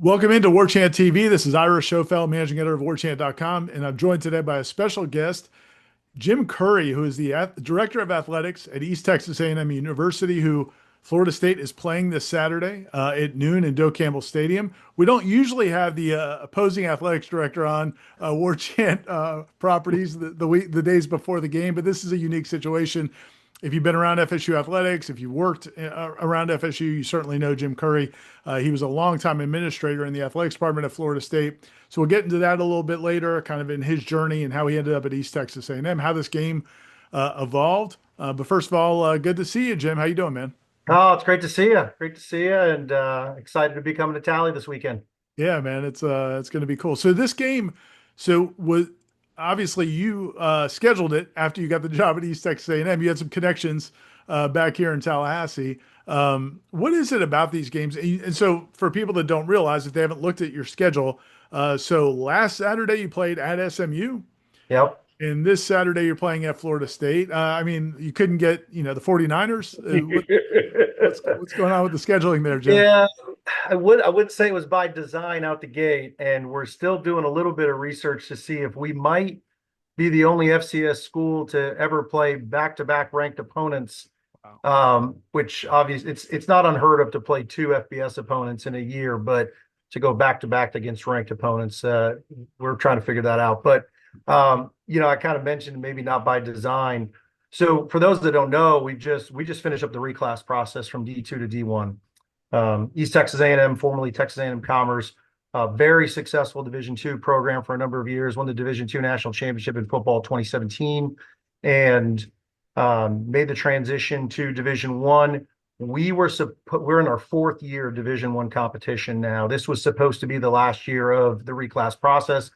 Welcome into Warchant TV. This is Ira Schofel, managing editor of Warchant.com, and I'm joined today by a special guest, Jim Curry, who is the director of athletics at East Texas A&M University, who Florida State is playing this Saturday at noon in Doak Campbell Stadium. We don't usually have the opposing athletics director on Warchant properties the days before the game, but this is a unique situation. If you've been around FSU athletics, if you worked around FSU, you certainly know Jim Curry. He was a longtime administrator in the athletics department at Florida State. So we'll get into that a little bit later, kind of in his journey and how he ended up at East Texas A&M, how this game evolved. But first of all, good to see you, Jim. How you doing, man? Oh, it's great to see you. Great to see you, and excited to be coming to Tally this weekend. Yeah, man, it's going to be cool. So this game, so was obviously you scheduled it after you got the job at East Texas A&M. You had some connections back here in Tallahassee. What is it about these games? And so for people that don't realize, if they haven't looked at your schedule, so last Saturday you played at SMU, Yep. and this Saturday you're playing at Florida State. I mean, you couldn't get, the 49ers. What's going on with the scheduling there, Jim? Yeah, I would say it was by design out the gate, and we're still doing a little bit of research to see if we might be the only FCS school to ever play back-to-back ranked opponents. Wow. Which obviously it's not unheard of to play two FBS opponents in a year, but to go back-to-back against ranked opponents, we're trying to figure that out. But I kind of mentioned maybe not by design. So for those that don't know, we just finished up the reclass process from D2 to D1. East Texas A&M, formerly Texas A&M Commerce, very successful Division II program for a number of years. Won the Division II national championship in football 2017, and made the transition to Division One. We're in our fourth year of Division One competition now. This was supposed to be the last year of the reclass process,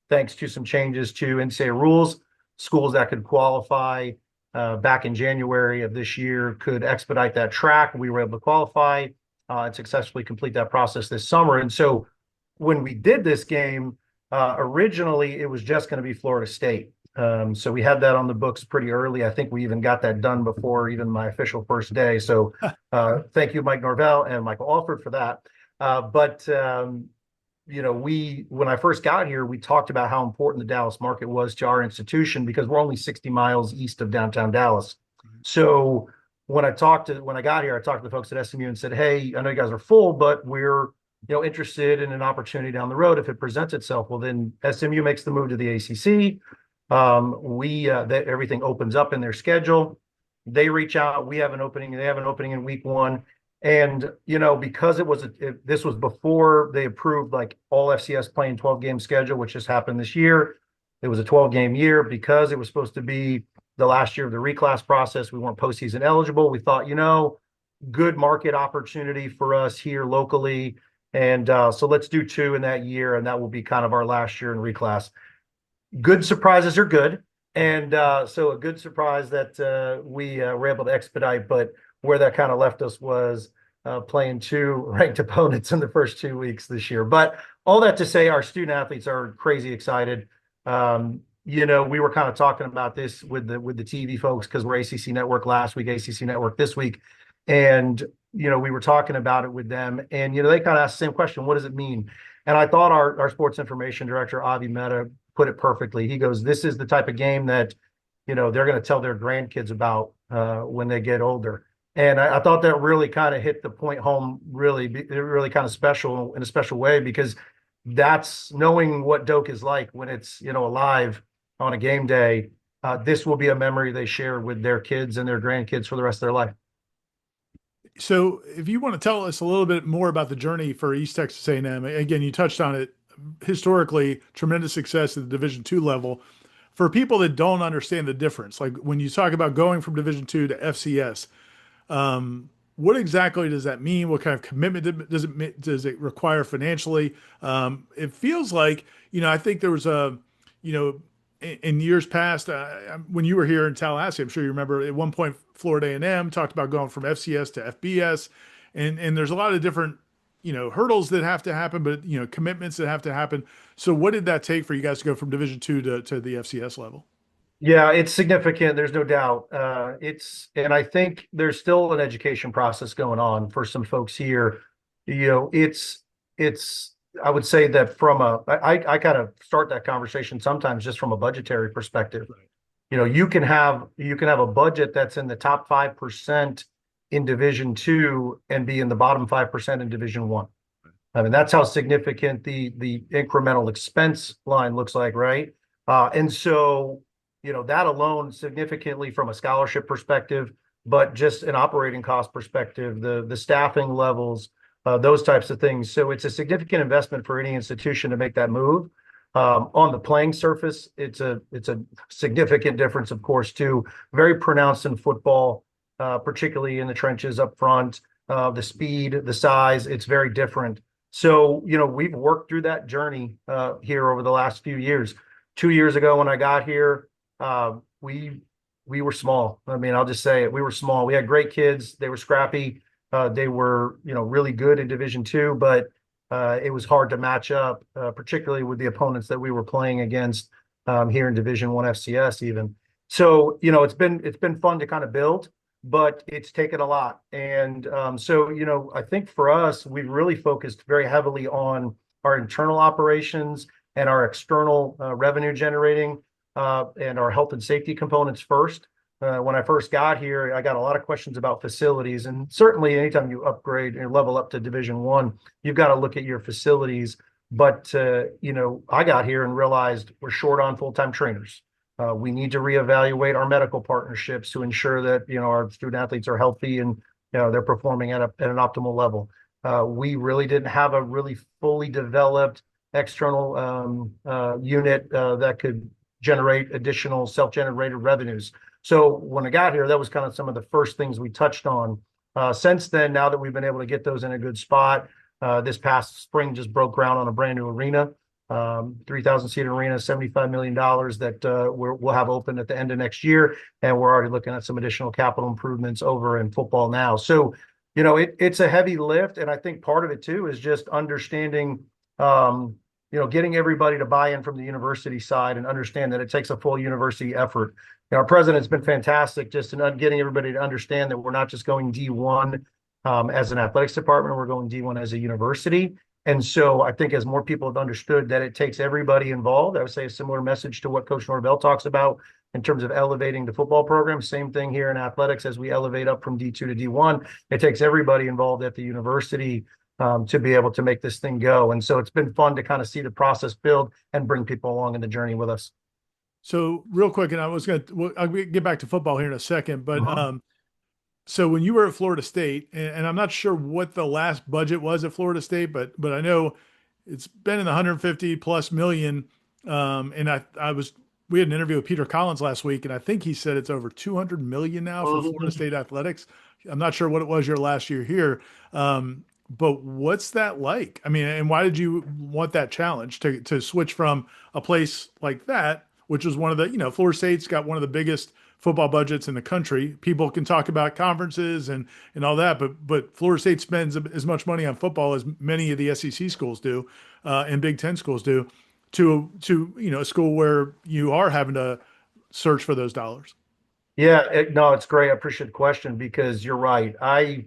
thanks to some changes to NCAA rules. Schools that could qualify back in January of this year could expedite that track. We were able to qualify and successfully complete that process this summer. And so when we did this game, originally it was just going to be Florida State. So we had that on the books pretty early. I think we even got that done before even my official first day. So thank you, Mike Norvell and Michael Alford, for that. When I first got here, we talked about how important the Dallas market was to our institution because we're only 60 miles east of downtown Dallas. So when I got here, I talked to the folks at SMU and said, "Hey, I know you guys are full, but we're interested in an opportunity down the road if it presents itself." Well, then SMU makes the move to the ACC. That everything opens up in their schedule. They reach out. We have an opening. They have an opening in week one. And, because this was before they approved like all FCS playing 12-game schedule, which just happened this year. It was a 12-game year because it was supposed to be the last year of the reclass process. We weren't postseason eligible. We thought, good market opportunity for us here locally. And so let's do two in that year. And that will be kind of our last year in reclass. Good surprises are good. And so a good surprise that we were able to expedite, but where that kind of left us was playing two ranked opponents in the first 2 weeks this year. But all that to say, our student athletes are crazy excited. We were kind of talking about this with the TV folks because we're ACC Network last week, ACC Network this week. And, we were talking about it with them. And, they kind of asked the same question, what does it mean? And I thought our sports information director, Avi Mehta, put it perfectly. He goes, this is the type of game that, they're going to tell their grandkids about when they get older. And I thought that really kind of hit the point home, really kind of special in a special way, because that's knowing what Doak is like when it's, alive on a game day. This will be a memory they share with their kids and their grandkids for the rest of their life. So if you want to tell us a little bit more about the journey for East Texas A&M, again, you touched on it, historically tremendous success at the Division II level. For people that don't understand the difference, like when you talk about going from Division II to FCS, what exactly does that mean? What kind of commitment does it require financially? It feels like, I think there was in years past, when you were here in Tallahassee, I'm sure you remember at one point, Florida A&M talked about going from FCS to FBS, and there's a lot of different, hurdles that have to happen, but, commitments that have to happen. So what did that take for you guys to go from Division II to the FCS level? Yeah, it's significant. There's no doubt. And I think there's still an education process going on for some folks here. It's it's I would say that I kind of start that conversation sometimes just from a budgetary perspective. Right. You can have a budget that's in the top 5% in Division 2 and be in the bottom 5% in Division 1. I mean, that's how significant the incremental expense line looks like, right? And so, that alone significantly from a scholarship perspective, but just an operating cost perspective, the staffing levels, those types of things. So it's a significant investment for any institution to make that move. On the playing surface, it's a significant difference, of course, too. Very pronounced in football, particularly in the trenches up front. The speed, the size, it's very different. So, we've worked through that journey here over the last few years. 2 years ago, when I got here, we were small. I mean, I'll just say it. We were small. We had great kids. They were scrappy. They were, really good in Division 2, but it was hard to match up, particularly with the opponents that we were playing against here in Division 1 FCS even. So, it's been fun to kind of build, but it's taken a lot. And so, I think for us, we've really focused very heavily on our internal operations and our external revenue generating and our health and safety components first. When I first got here, I got a lot of questions about facilities. And certainly anytime you upgrade and level up to Division 1, you've got to look at your facilities. But, I got here and realized we're short on full-time trainers. We need to reevaluate our medical partnerships to ensure that, our student athletes are healthy and, they're performing at an optimal level. We really didn't have a really fully developed external unit that could generate additional self-generated revenues. So when I got here, that was kind of some of the first things we touched on. Since then, now that we've been able to get those in a good spot, this past spring just broke ground on a brand new arena, 3,000 seat arena, $75 million that we'll have open at the end of next year. And we're already looking at some additional capital improvements over in football now. So, it's a heavy lift. And I think part of it too is just understanding, getting everybody to buy in from the university side and understand that it takes a full university effort. Our president's been fantastic just in getting everybody to understand that we're not just going D1 as an athletics department, we're going D1 as a university. And so I think as more people have understood that it takes everybody involved, I would say a similar message to what Coach Norvell talks about in terms of elevating the football program. Same thing here in athletics as we elevate up from D2 to D1. It takes everybody involved at the university to be able to make this thing go. And so it's been fun to kind of see the process build and bring people along in the journey with us. So real quick, and I'll get back to football here in a second, but Uh-huh. so when you were at Florida State, and I'm not sure what the last budget was at Florida State, but I know it's been in the 150 plus million. And we had an interview with Peter Collins last week, and I think he said it's over 200 million now for Florida State athletics. I'm not sure what it was your last year here. But what's that like? I mean, and why did you want that challenge to switch from a place like that, which was one of the, Florida State's got one of the biggest football budgets in the country. People can talk about conferences and all that, but Florida State spends as much money on football as many of the SEC schools do, and Big Ten schools do, to a school where you are having to search for those dollars. Yeah, no, it's great. I appreciate the question because you're right. I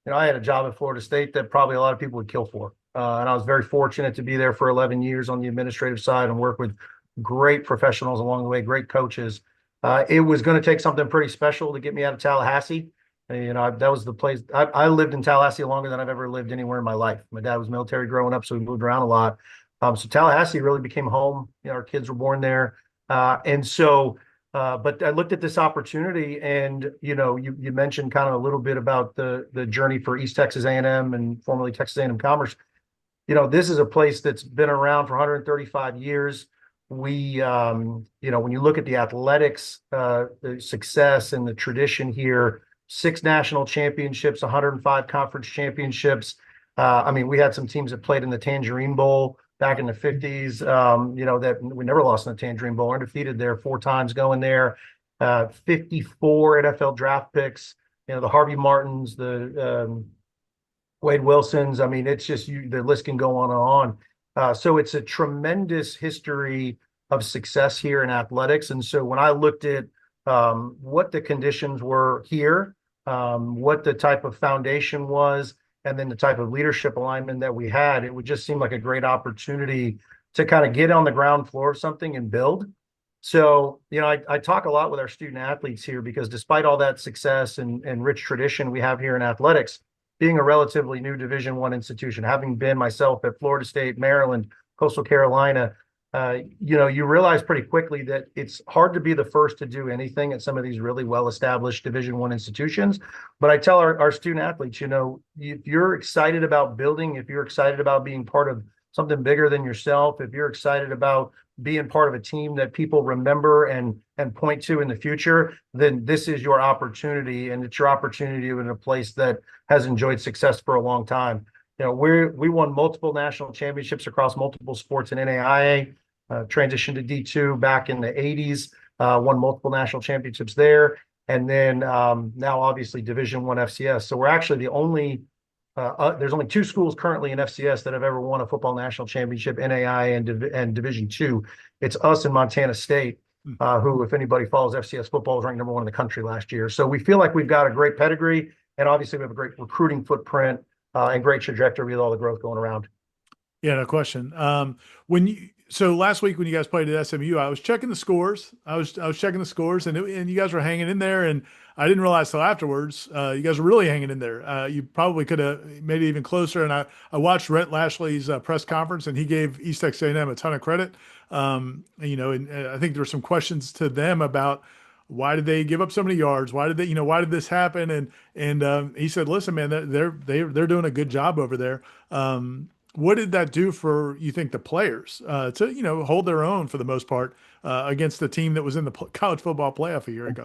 had a job at Florida State that probably a lot of people would kill for. And I was very fortunate to be there for 11 years on the administrative side and work with great professionals along the way, great coaches. It was going to take something pretty special to get me out of Tallahassee. That was the place. I lived in Tallahassee longer than I've ever lived anywhere in my life. My dad was military growing up, so we moved around a lot. So Tallahassee really became home. Our kids were born there. But I looked at this opportunity and, you mentioned kind of a little bit about the journey for East Texas A&M and formerly Texas A&M Commerce. This is a place that's been around for 135 years. When you look at the athletics, the success and the tradition here, 6 national championships, 105 conference championships. We had some teams that played in the Tangerine Bowl back in the 50s, that we never lost in the Tangerine Bowl, undefeated there 4 times going there, 54 NFL draft picks, the Harvey Martins, the Wade Wilsons. It's just the list can go on and on. So it's a tremendous history of success here in athletics. And so when I looked at what the conditions were here, what the type of foundation was, and then the type of leadership alignment that we had, it would just seem like a great opportunity to kind of get on the ground floor of something and build. So, I talk a lot with our student athletes here because despite all that success and rich tradition we have here in athletics, being a relatively new Division I institution, having been myself at Florida State, Maryland, Coastal Carolina, you realize pretty quickly that it's hard to be the first to do anything at some of these really well-established Division I institutions. But I tell our student athletes, if you're excited about building, if you're excited about being part of something bigger than yourself, if you're excited about being part of a team that people remember and point to in the future, then this is your opportunity, and it's your opportunity in a place that has enjoyed success for a long time. We won multiple national championships across multiple sports in NAIA, transitioned to D2 back in the 80s, won multiple national championships there, and then now obviously Division I FCS. So we're actually the only there's only two schools currently in FCS that have ever won a football national championship, NAIA and Division II. It's us and Montana State, who, if anybody follows FCS football, was ranked #1 in the country last year. So we feel like we've got a great pedigree, and obviously we have a great recruiting footprint and great trajectory with all the growth going around. Yeah, no question. So last week when you guys played at SMU, I was checking the scores. I was checking the scores, and you guys were hanging in there. And I didn't realize till afterwards, you guys were really hanging in there. You probably could have made it even closer. And I watched Rhett Lashley's press conference, and he gave East Texas A&M a ton of credit. And I think there were some questions to them about why did they give up so many yards? Why did this happen? And he said, listen, man, they're doing a good job over there. What did that do for, you think, the players to hold their own for the most part against the team that was in the college football playoff a year ago?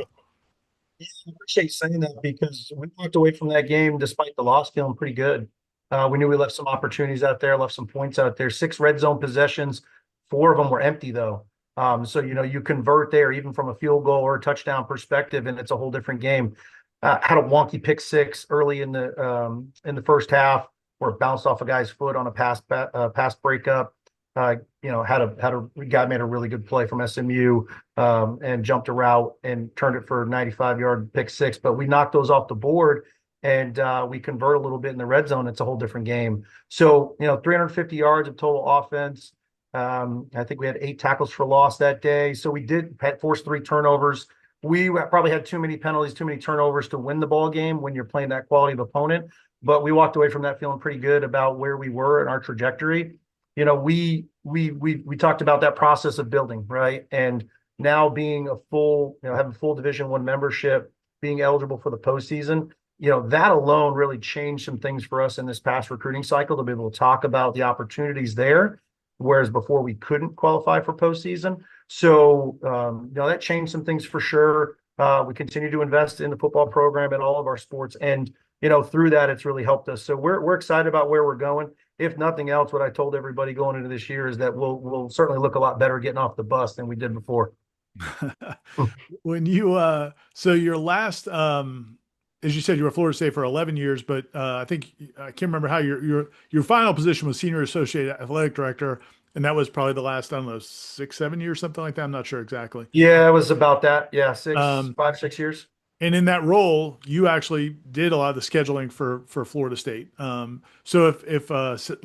Yeah, I appreciate you saying that because we walked away from that game despite the loss feeling pretty good. We knew we left some opportunities out there, left some points out there. 6 red zone possessions, 4 of them were empty though. So you convert there even from a field goal or a touchdown perspective, and it's a whole different game. Had a wonky pick 6 early in the first half, where it bounced off a guy's foot on a pass breakup. Had a guy made a really good play from SMU and jumped a route and turned it for a 95-yard pick 6. But we knocked those off the board, and we convert a little bit in the red zone. It's a whole different game. So 350 yards of total offense. I think we had 8 tackles for loss that day. So we had forced 3 turnovers. We probably had too many penalties, too many turnovers to win the ball game when you're playing that quality of opponent. But we walked away from that feeling pretty good about where we were in our trajectory. We talked about that process of building, right? And now being having full Division I membership, being eligible for the postseason, that alone really changed some things for us in this past recruiting cycle to be able to talk about the opportunities there, whereas before we couldn't qualify for postseason. So, that changed some things for sure. We continue to invest in the football program in all of our sports, and through that, it's really helped us. So we're excited about where we're going. If nothing else, what I told everybody going into this year is that we'll certainly look a lot better getting off the bus than we did before. When so your last, as you said, you were at Florida State for 11 years, but I can't remember how your final position was senior associate athletic director, and that was probably the last, I don't know, 6, 7 years, something like that. I'm not sure exactly. Yeah, it was about that. Yeah, 5, 6 years. And in that role, you actually did a lot of the scheduling for Florida State. So if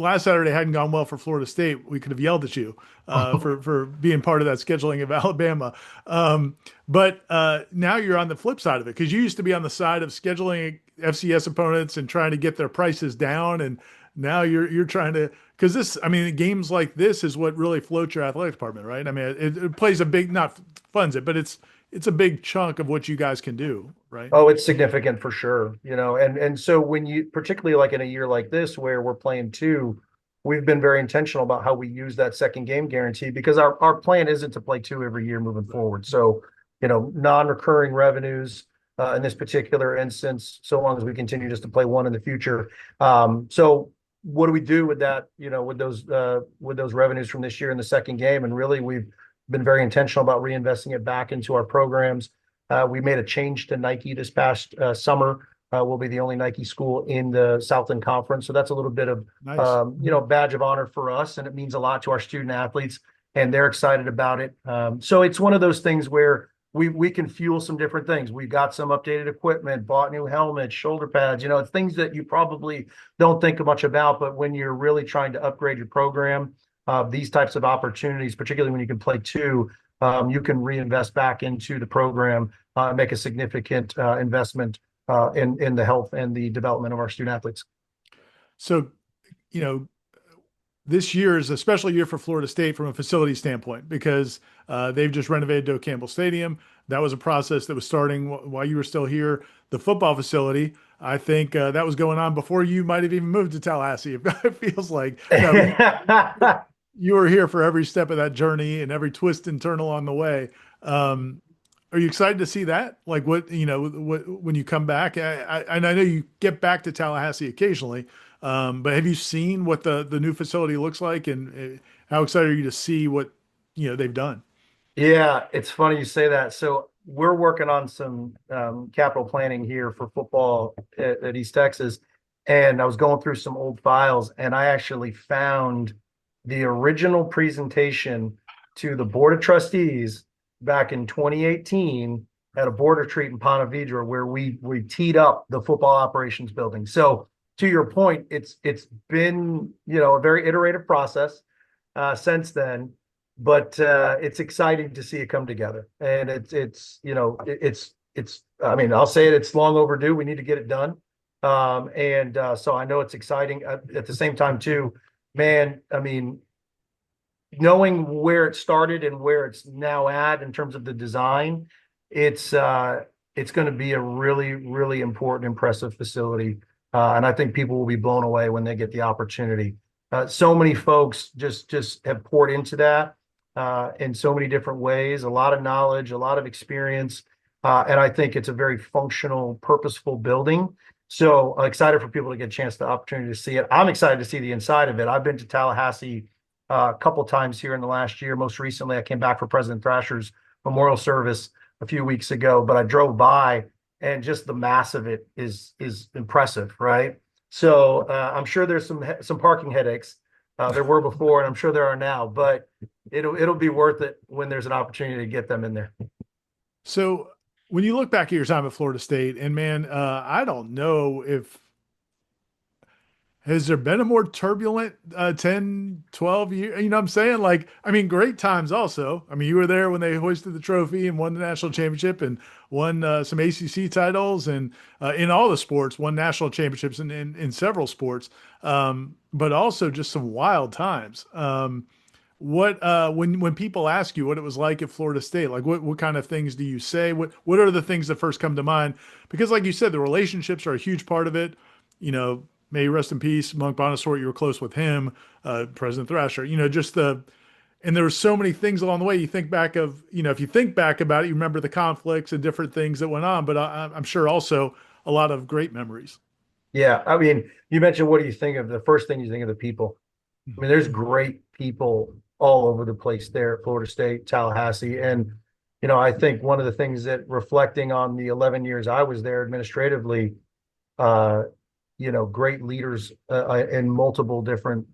last Saturday hadn't gone well for Florida State, we could have yelled at you for being part of that scheduling of Alabama. But now you're on the flip side of it, because you used to be on the side of scheduling FCS opponents and trying to get their prices down, and now you're trying to, because games like this is what really floats your athletic department, right? I mean, it plays a big, not funds it, but it's a big chunk of what you guys can do, right? Oh, it's significant for sure. And so when you, particularly like in a year like this where we're playing 2, we've been very intentional about how we use that second game guarantee, because our plan isn't to play 2 every year moving forward. So, non-recurring revenues in this particular instance, so long as we continue just to play 1 in the future. So what do we do with that, with those revenues from this year in the second game? And really, we've been very intentional about reinvesting it back into our programs. We made a change to Nike this past summer. We'll be the only Nike school in the Southland Conference. So that's a little bit of, Nice. Badge of honor for us. And it means a lot to our student athletes, and they're excited about it. So it's one of those things where, we can fuel some different things. We got some updated equipment, bought new helmets, shoulder pads. It's things that you probably don't think much about, but when you're really trying to upgrade your program, these types of opportunities, particularly when you can play two, you can reinvest back into the program, make a significant investment in the health and the development of our student athletes. So, you know, this year is a special year for Florida State from a facility standpoint because they've just renovated Doak Campbell Stadium. That was a process that was starting while you were still here. The football facility, I think that was going on before you might have even moved to Tallahassee. It feels like no, you were here for every step of that journey and every twist and turn along the way. Are you excited to see that? Like when you come back? And I know you get back to Tallahassee occasionally, but have you seen what the new facility looks like, and how excited are you to see what they've done? Yeah, it's funny you say that. So we're working on some capital planning here for football at East Texas, and I was going through some old files, and I actually found the original presentation to the Board of Trustees back in 2018 at a board retreat in Ponte Vedra where we teed up the football operations building. So to your point, it's been a very iterative process since then, but it's exciting to see it come together. And it's I mean, I'll say it, it's long overdue. We need to get it done. So I know it's exciting at the same time too, man. I mean, knowing where it started and where it's now at in terms of the design, it's going to be a really, really important, impressive facility. And I think people will be blown away when they get the opportunity. So many folks just have poured into that in so many different ways, a lot of knowledge, a lot of experience. And I think it's a very functional, purposeful building. So excited for people to get a chance, the opportunity to see it. I'm excited to see the inside of it. I've been to Tallahassee a couple times here in the last year. Most recently, I came back for President Thrasher's memorial service a few weeks ago, but I drove by and just the mass of it is impressive, right? So I'm sure there's some parking headaches. There were before, and I'm sure there are now, but it'll be worth it when there's an opportunity to get them in there. So when you look back at your time at Florida State, and man, I don't know if has there been a more turbulent 10, 12 years? You know what I'm saying? Like, I mean, great times also. I mean, you were there when they hoisted the trophy and won the national championship and won some ACC titles and in all the sports, won national championships in several sports, but also just some wild times. When people ask you what it was like at Florida State, like what kind of things do you say? What are the things that first come to mind? Because like you said, the relationships are a huge part of it. May he rest in peace, Monk Bonasort. You were close with him, President Thrasher. And there were so many things along the way. You think back of, if you think back about it, you remember the conflicts and different things that went on. But I'm sure also a lot of great memories. Yeah, I mean, you mentioned what do you think of the first thing you think of the people? I mean, there's great people all over the place there at Florida State, Tallahassee, and I think one of the things that reflecting on the 11 years I was there administratively, great leaders in multiple different,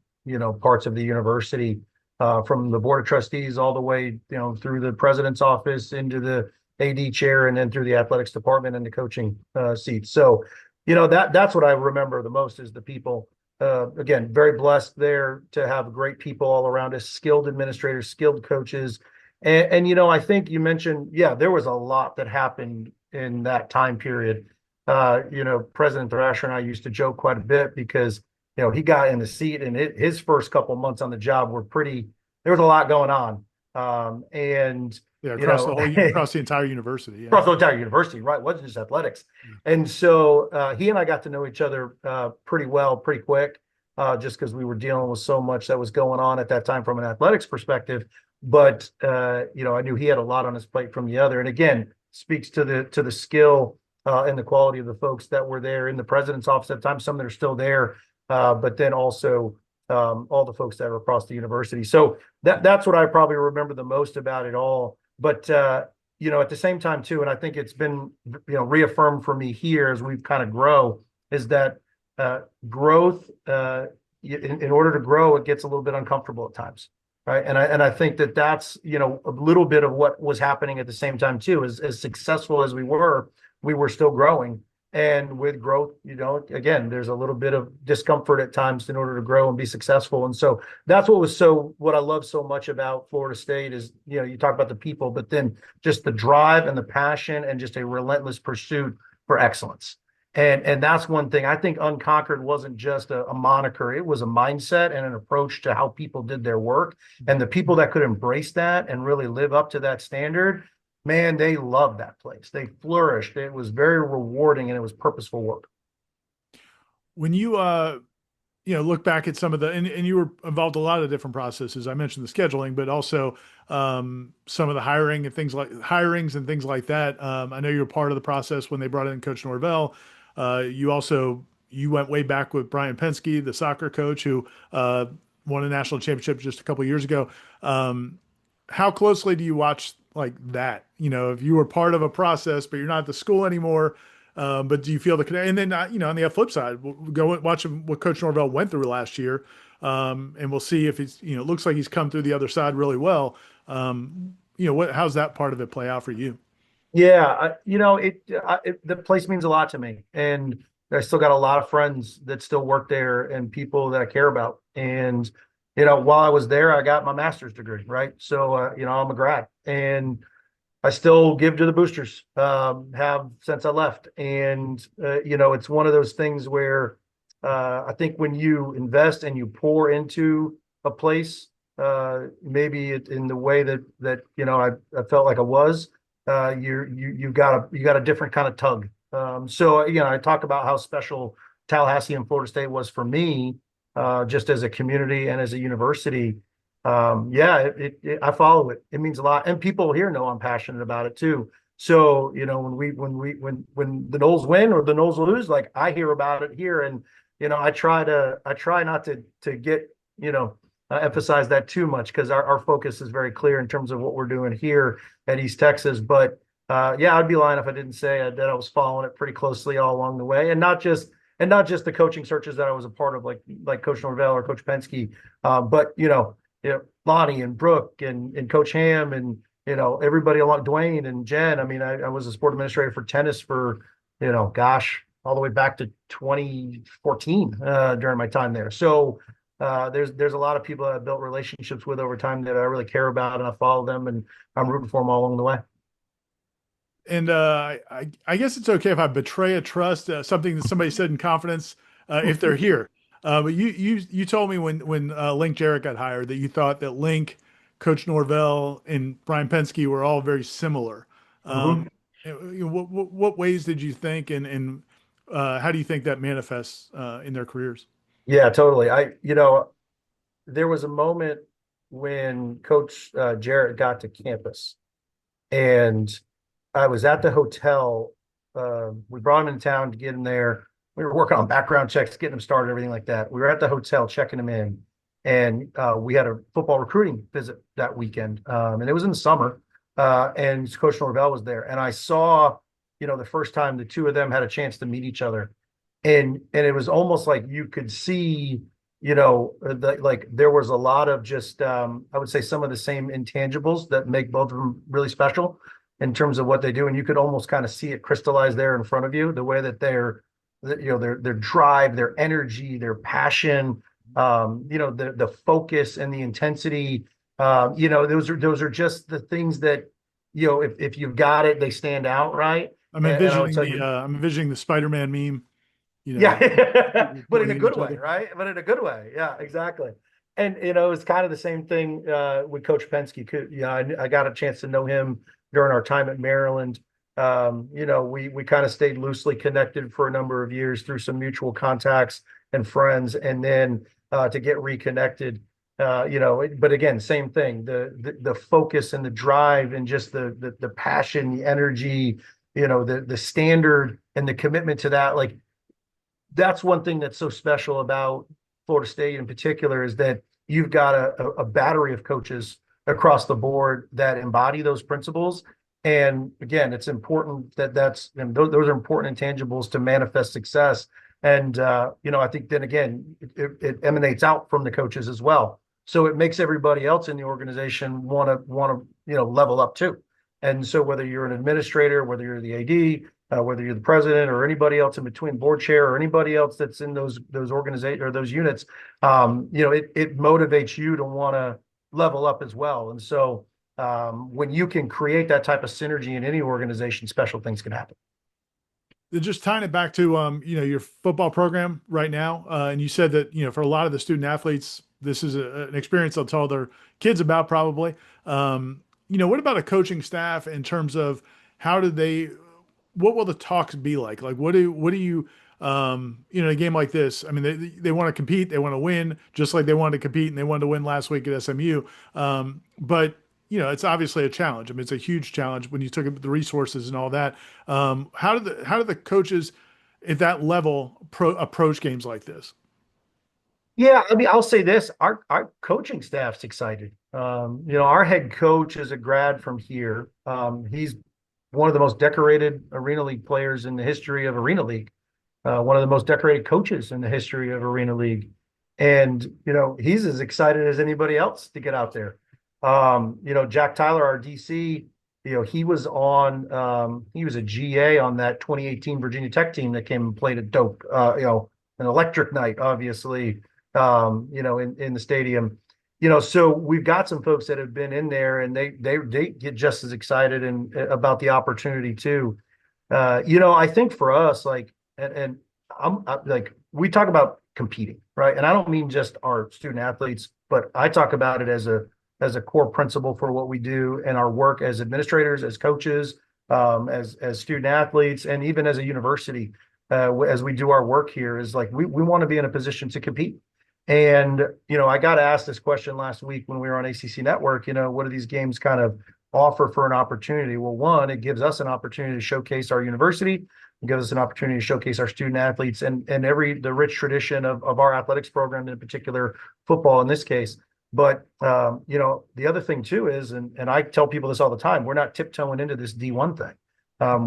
parts of the university, from the board of trustees all the way, through the president's office into the AD chair and then through the athletics department and the coaching seats. So, that's what I remember the most is the people. Again, very blessed there to have great people all around us, skilled administrators, skilled coaches. And I think you mentioned, yeah, there was a lot that happened in that time period. President Thrasher and I used to joke quite a bit because, he got in the seat and his first couple of months on the job were there was a lot going on. And yeah, across the entire university. Yeah. Across the entire university, right? It wasn't just athletics. And so he and I got to know each other pretty well, pretty quick, just because we were dealing with so much that was going on at that time from an athletics perspective. But I knew he had a lot on his plate from the other. And again, speaks to the skill and the quality of the folks that were there in the president's office at the time, some that are still there, but then also all the folks that are across the university. So that's what I probably remember the most about it all. But at the same time too, and I think it's been reaffirmed for me here as we kind of grow, is that growth in order to grow, it gets a little bit uncomfortable at times. right? And I think that that's, a little bit of what was happening at the same time too. As successful as we were still growing. And with growth, again, there's a little bit of discomfort at times in order to grow and be successful. And so that's what I love so much about Florida State is, you talk about the people, but then just the drive and the passion and just a relentless pursuit for excellence. And that's one thing. I think Unconquered wasn't just a moniker. It was a mindset and an approach to how people did their work. And the people that could embrace that and really live up to that standard, man, they loved that place. They flourished. It was very rewarding and it was purposeful work. When you look back at some of and you were involved in a lot of different processes. I mentioned the scheduling, but also some of the hirings and things like that. I know you were part of the process when they brought in Coach Norvell. You went way back with Brian Pensky, the soccer coach who won a national championship just a couple of years ago. How closely do you watch like that? If you were part of a process, but you're not at the school anymore, but do you feel the connection? And then, on the flip side, we'll go watch what Coach Norvell went through last year, and we'll see if he's, it looks like he's come through the other side really well. How's that part of it play out for you? Yeah, the place means a lot to me, and I still got a lot of friends that still work there and people that I care about. And while I was there, I got my master's degree, right? So I'm a grad, and I still give to the boosters. Have since I left, and it's one of those things where I think when you invest and you pour into a place, maybe in the way that I felt like I was. You got a different kind of tug. So I talk about how special Tallahassee and Florida State was for me, just as a community and as a university. I follow it. It means a lot, and people here know I'm passionate about it too. So when the Noles win or the Noles lose, like I hear about it here, and I try not to get emphasize that too much because our focus is very clear in terms of what we're doing here at East Texas. But I'd be lying if I didn't say that I was following it pretty closely all along the way, and not just the coaching searches that I was a part of, like Coach Norvell or Coach Pensky, but Lonnie and Brooke and Coach Ham and everybody along Dwayne and Jen. I mean, I was a sport administrator for tennis for all the way back to 2014 during my time there. So there's a lot of people that I've built relationships with over time that I really care about, and I follow them, and I'm rooting for them all along the way. And I guess it's okay if I betray a trust, something that somebody said in confidence, if they're here. But you told me when Link Jarrett got hired that you thought that Link, Coach Norvell, and Brian Pensky were all very similar. Mm-hmm. What ways did you think, and how do you think that manifests in their careers? Yeah, totally. There was a moment when Coach Jarrett got to campus, and I was at the hotel. We brought him in town to get him there. We were working on background checks, getting him started, everything like that. We were at the hotel checking him in, and we had a football recruiting visit that weekend, and it was in the summer. And Coach Norvell was there, and I saw, the first time the two of them had a chance to meet each other, and it was almost like you could see, like there was a lot of just, I would say some of the same intangibles that make both of them really special in terms of what they do, and you could almost kind of see it crystallize there in front of you, the way that their drive, their energy, their passion, the focus and the intensity. Those are just the things that, if you've got it, they stand out, right? I'm envisioning the Spider-Man meme. Yeah, but in a good way, other. right? But in a good way, yeah, exactly. And it's kind of the same thing with Coach Pensky. I got a chance to know him during our time at Maryland. We kind of stayed loosely connected for a number of years through some mutual contacts and friends, and then to get reconnected. But again, same thing. The focus and the drive and just the passion, the energy, the standard and the commitment to that. Like that's one thing that's so special about Florida State in particular is that you've got a battery of coaches across the board that embody those principles. And again, it's important those are important intangibles to manifest success. And I think then again, it emanates out from the coaches as well. So it makes everybody else in the organization want to level up too. And so whether you're an administrator, whether you're the AD, whether you're the president or anybody else in between, board chair or anybody else that's in those organizations or those units, it motivates you to want to level up as well. And so when you can create that type of synergy in any organization, special things can happen. Just tying it back to your football program right now, and you said that for a lot of the student athletes, this is an experience they'll tell their kids about probably. What about a coaching staff in terms of how do they? What will the talks be like? Like, what do you in a game like this? I mean, they want to compete, they want to win, just like they wanted to compete and they wanted to win last week at SMU. But it's obviously a challenge. I mean, it's a huge challenge when you took the resources and all that. How do the coaches at that level approach games like this? Yeah, I mean, I'll say this: our coaching staff's excited. Our head coach is a grad from here. He's one of the most decorated Arena League players in the history of Arena League. One of the most decorated coaches in the history of Arena League, and he's as excited as anybody else to get out there. Jack Tyler, our DC, he was a GA on that 2018 Virginia Tech team that came and played a dope, an electric night, obviously, in the stadium. So we've got some folks that have been in there and they get just as excited and about the opportunity too. I think for us, like, and I'm like, we talk about competing, right? And I don't mean just our student athletes, but I talk about it as a core principle for what we do and our work as administrators, as coaches, as student athletes, and even as a university, as we do our work here is like, we want to be in a position to compete. And, I got asked this question last week when we were on ACC Network, what do these games kind of offer for an opportunity? Well, one, it gives us an opportunity to showcase our university. It gives us an opportunity to showcase our student athletes and the rich tradition of our athletics program, in particular, football in this case. But, the other thing too is, and I tell people this all the time, we're not tiptoeing into this D1 thing.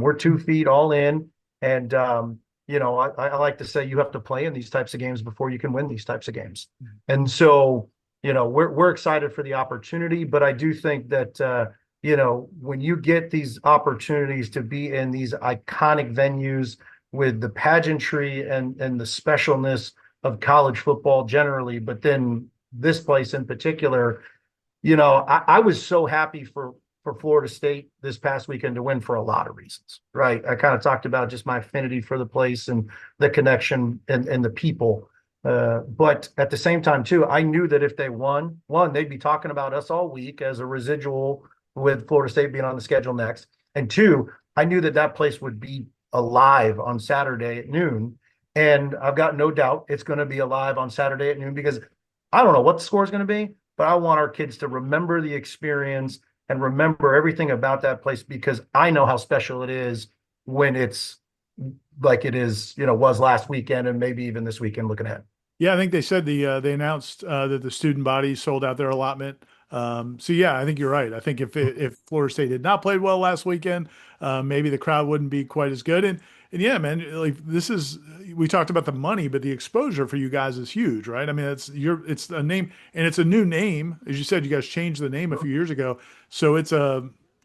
We're 2 feet all in. And, I like to say you have to play in these types of games before you can win these types of games. And so, we're excited for the opportunity, but I do think that, when you get these opportunities to be in these iconic venues with the pageantry and the specialness of college football generally, but then this place in particular, I was so happy for Florida State this past weekend to win for a lot of reasons, right? I kind of talked about just my affinity for the place and the connection and the people. But at the same time, too, I knew that if they won, one, they'd be talking about us all week as a residual with Florida State being on the schedule next. And two, I knew that place would be alive on Saturday at noon. And I've got no doubt it's going to be alive on Saturday at noon because I don't know what the score is going to be, but I want our kids to remember the experience and remember everything about that place because I know how special it is when it's like it is, was last weekend and maybe even this weekend looking ahead. Yeah, I think they said they announced that the student body sold out their allotment. So yeah, I think you're right. I think if Florida State had not played well last weekend, maybe the crowd wouldn't be quite as good. And yeah, man, like we talked about the money, but the exposure for you guys is huge, right? I mean, it's a name and it's a new name. As you said, you guys changed the name a few years ago. So it's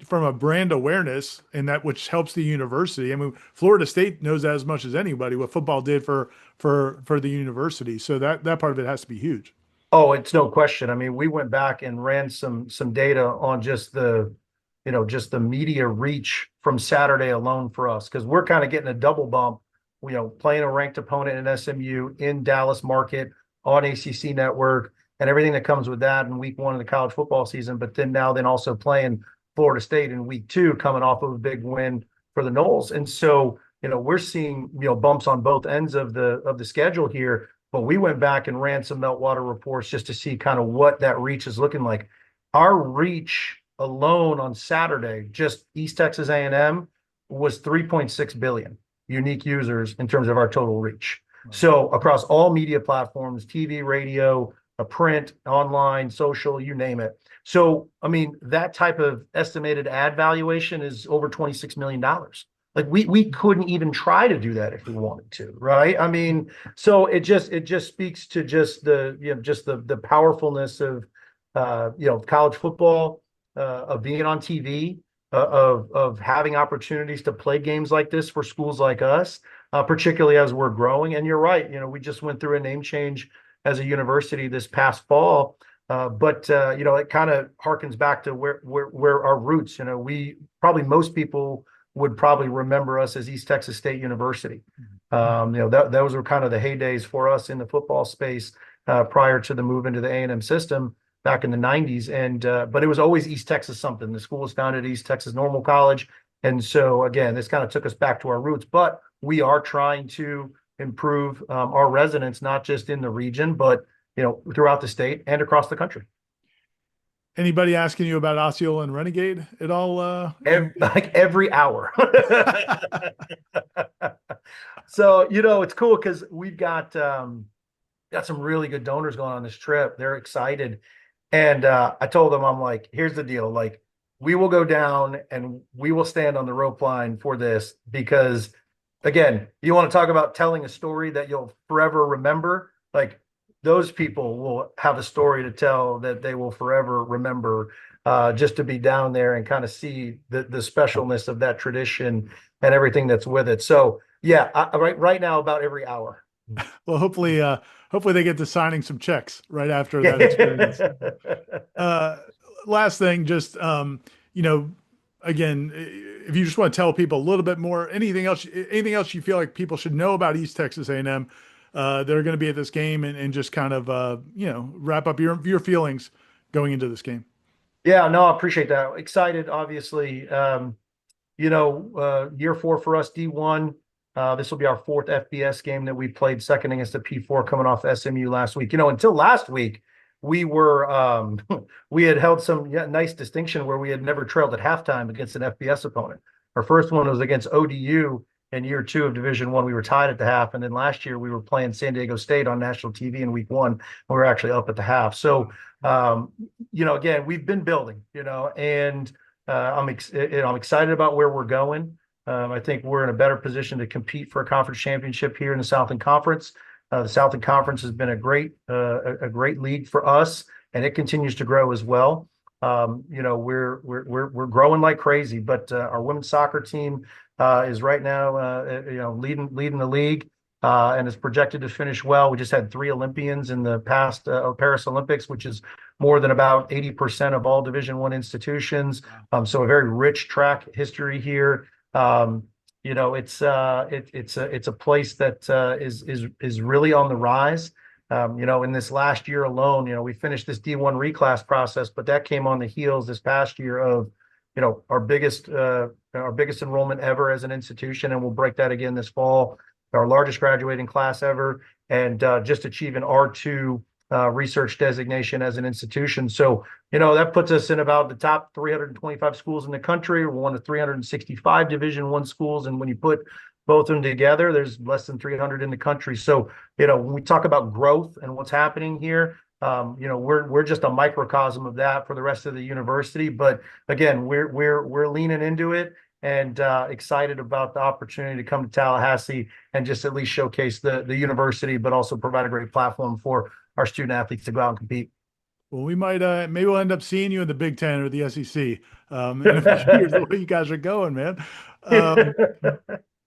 from a brand awareness and that which helps the university. I mean, Florida State knows that as much as anybody what football did for the university. So that part of it has to be huge. Oh, it's no question. I mean, we went back and ran some data on just just the media reach from Saturday alone for us because we're kind of getting a double bump, playing a ranked opponent in SMU in Dallas market on ACC Network and everything that comes with that in week 1 of the college football season. But then also playing Florida State in week 2, coming off of a big win for the Noles. And so, we're seeing, bumps on both ends of the schedule here. But we went back and ran some meltwater reports just to see kind of what that reach is looking like. Our reach alone on Saturday, just East Texas A&M, was 3.6 billion unique users in terms of our total reach. So across all media platforms, TV, radio, print, online, social, you name it. So, I mean, that type of estimated ad valuation is over $26 million. Like we couldn't even try to do that if we wanted to, right? I mean, so it just speaks to just the powerfulness of college football, of being on TV, of having opportunities to play games like this for schools like us, particularly as we're growing. And you're right, we just went through a name change as a university this past fall. But it kind of harkens back to where our roots. We probably most people would probably remember us as East Texas State University. Those were kind of the heydays for us in the football space prior to the move into the A&M system back in the 90s. And but it was always East Texas something. The school was founded at East Texas Normal College. And so again, this kind of took us back to our roots, but we are trying to improve our residents, not just in the region, but throughout the state and across the country. Anybody asking you about Osceola and Renegade at all? Like every hour. So, it's cool because we've got some really good donors going on this trip. They're excited. And I told them, I'm like, here's the deal. Like, we will go down and we will stand on the rope line for this because, again, you want to talk about telling a story that you'll forever remember. Like, those people will have a story to tell that they will forever remember, just to be down there and kind of see the specialness of that tradition and everything that's with it. So yeah, right now about every hour. Well, hopefully they get to signing some checks right after that experience. Last thing, just again, if you just want to tell people a little bit more, anything else you feel like people should know about East Texas A&M, they're going to be at this game, and just kind of wrap up your feelings going into this game. Yeah, no, I appreciate that. Excited, obviously. Year 4 for us, D1. This will be our 4th FBS game that we played, second against the P4 coming off SMU last week. Until last week, we were we had held some nice distinction where we had never trailed at halftime against an FBS opponent. Our first one was against ODU in year 2 of Division I. We were tied at the half, and then last year we were playing San Diego State on national TV in week 1. We were actually up at the half. So again, we've been building, and I'm excited about where we're going. I think we're in a better position to compete for a conference championship here in the Southland Conference. The Southland Conference has been a great league for us, and it continues to grow as well. We're growing like crazy, but our women's soccer team is right now leading the league, and is projected to finish well. We just had 3 Olympians in the past Paris Olympics, which is more than about 80% of all Division I institutions. So a very rich track history here. It's a place that is really on the rise. In this last year alone, we finished this D1 reclass process, but that came on the heels this past year of our biggest enrollment ever as an institution, and we'll break that again this fall. Our largest graduating class ever, and just achieve an R2 research designation as an institution. So, that puts us in about the top 325 schools in the country. We're one of 365 Division I schools. And when you put both of them together, there's less than 300 in the country. So, when we talk about growth and what's happening here, we're just a microcosm of that for the rest of the university. But again, we're leaning into it, and excited about the opportunity to come to Tallahassee and just at least showcase the university, but also provide a great platform for our student athletes to go out and compete. Well, we might maybe we'll end up seeing you in the Big Ten or the SEC in a few years, the way you guys are going, man.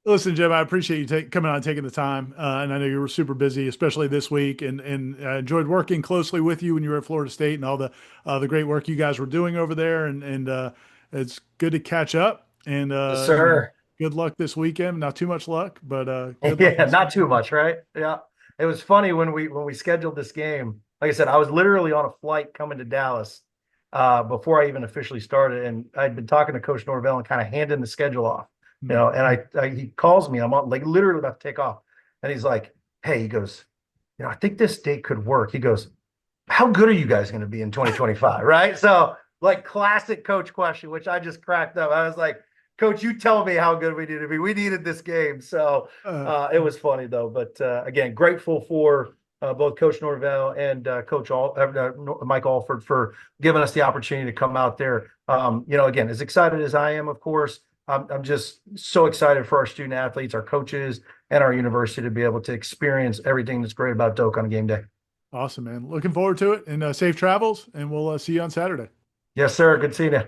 Listen, Jim, I appreciate you coming on and taking the time. And I know you were super busy, especially this week, and I enjoyed working closely with you when you were at Florida State and all the great work you guys were doing over there. And it's good to catch up. And Yes, sir. Good luck this weekend. Not too much luck, but good luck Yeah, not too much, right? Yeah. It was funny when we scheduled this game. Like I said, I was literally on a flight coming to Dallas before I even officially started, and I'd been talking to Coach Norvell and kind of handing the schedule off. And he calls me. I'm on, like, literally about to take off, and he's like, "Hey," he goes, "I think this date could work." He goes, "How good are you guys going to be in 2025?" Right? So, like, classic coach question, which I just cracked up. I was like, "Coach, you tell me how good we need to be. We needed this game." So it was funny though. But again, grateful for both Coach Norvell and Mike Alford for giving us the opportunity to come out there. Again, as excited as I am, of course, I'm just so excited for our student athletes, our coaches, and our university to be able to experience everything that's great about Doak on game day. Awesome, man. Looking forward to it, and safe travels, and we'll see you on Saturday. Yes, sir. Good seeing you.